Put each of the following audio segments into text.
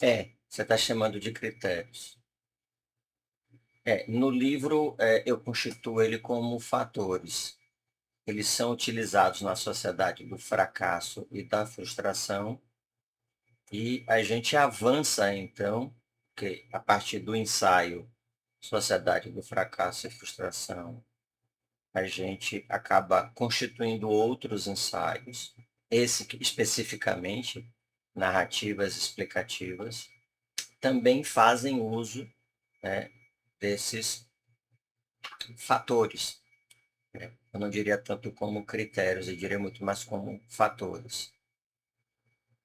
Você está chamando de critérios. No livro, eu constituo ele como fatores. Eles são utilizados na sociedade do fracasso e da frustração, e a gente avança, então, que a partir do ensaio Sociedade do Fracasso e Frustração, a gente acaba constituindo outros ensaios, esse que especificamente, narrativas explicativas, também fazem uso, né, desses fatores. Né? Eu não diria tanto como critérios, eu diria muito mais como fatores.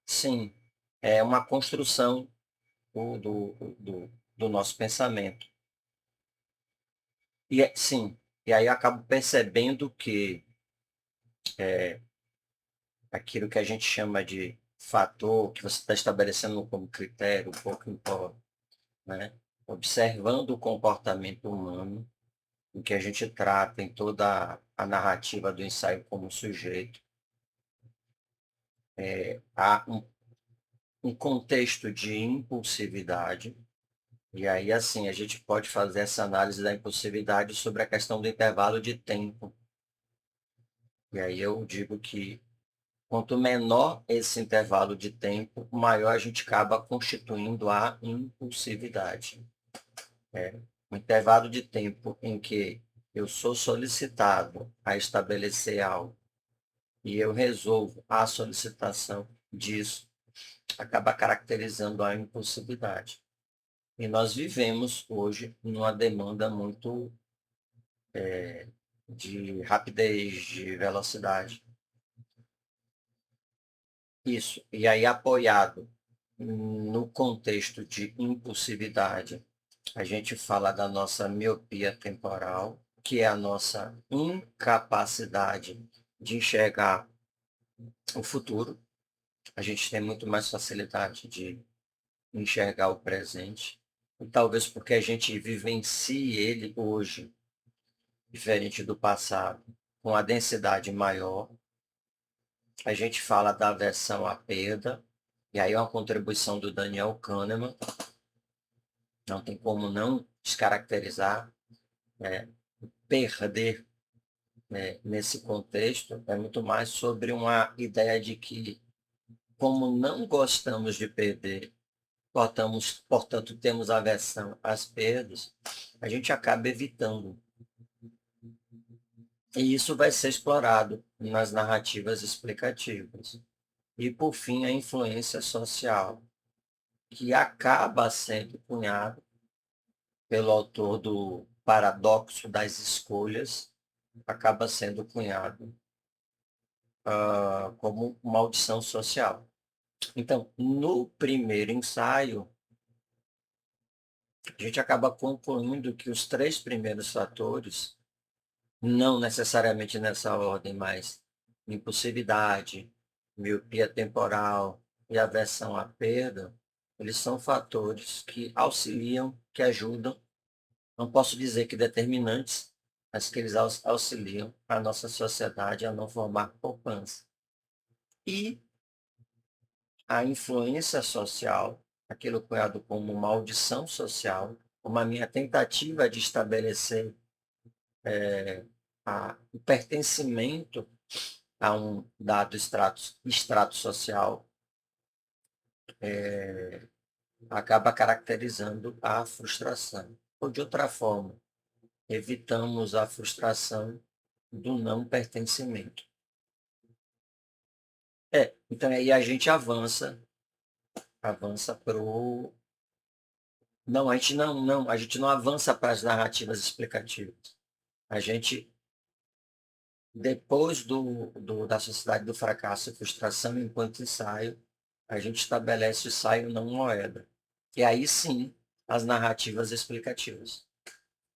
Sim, é uma construção do nosso pensamento. Sim, e aí eu acabo percebendo que aquilo que a gente chama de fator, que você está estabelecendo como critério, um pouco importa, né? Observando o comportamento humano, o que a gente trata em toda a narrativa do ensaio como sujeito, há um contexto de impulsividade, e aí assim a gente pode fazer essa análise da impulsividade sobre a questão do intervalo de tempo. E aí eu digo que quanto menor esse intervalo de tempo, maior a gente acaba constituindo a impulsividade. O intervalo de tempo em que eu sou solicitado a estabelecer algo e eu resolvo a solicitação disso, acaba caracterizando a impulsividade. E nós vivemos hoje numa demanda muito de rapidez, de velocidade. Isso. E aí, apoiado no contexto de impulsividade, a gente fala da nossa miopia temporal, que é a nossa incapacidade de enxergar o futuro. A gente tem muito mais facilidade de enxergar o presente. E talvez porque a gente vivencie ele hoje, diferente do passado, com a densidade maior. A gente fala da aversão à perda, e aí é uma contribuição do Daniel Kahneman, não tem como não descaracterizar, né? Perder, né, nesse contexto é muito mais sobre uma ideia de que, como não gostamos de perder, portanto, temos aversão às perdas, a gente acaba evitando. E isso vai ser explorado nas narrativas explicativas. E, por fim, a influência social, que acaba sendo cunhado pelo autor do Paradoxo das Escolhas, acaba sendo cunhado como maldição social. Então, no primeiro ensaio, a gente acaba concluindo que os três primeiros fatores, não necessariamente nessa ordem, mas impulsividade, miopia temporal e aversão à perda, eles são fatores que auxiliam, que ajudam, não posso dizer que determinantes, mas que eles auxiliam a nossa sociedade a não formar poupança. E a influência social, aquilo cunhado como maldição social, uma minha tentativa de estabelecer o pertencimento a um dado extrato social, acaba caracterizando a frustração. Ou de outra forma, evitamos a frustração do não pertencimento. Então aí a gente avança para o. Não, a gente não avança para as narrativas explicativas. A gente, depois da sociedade do fracasso e frustração enquanto ensaio, a gente estabelece o ensaio não moeda. E aí sim, as narrativas explicativas.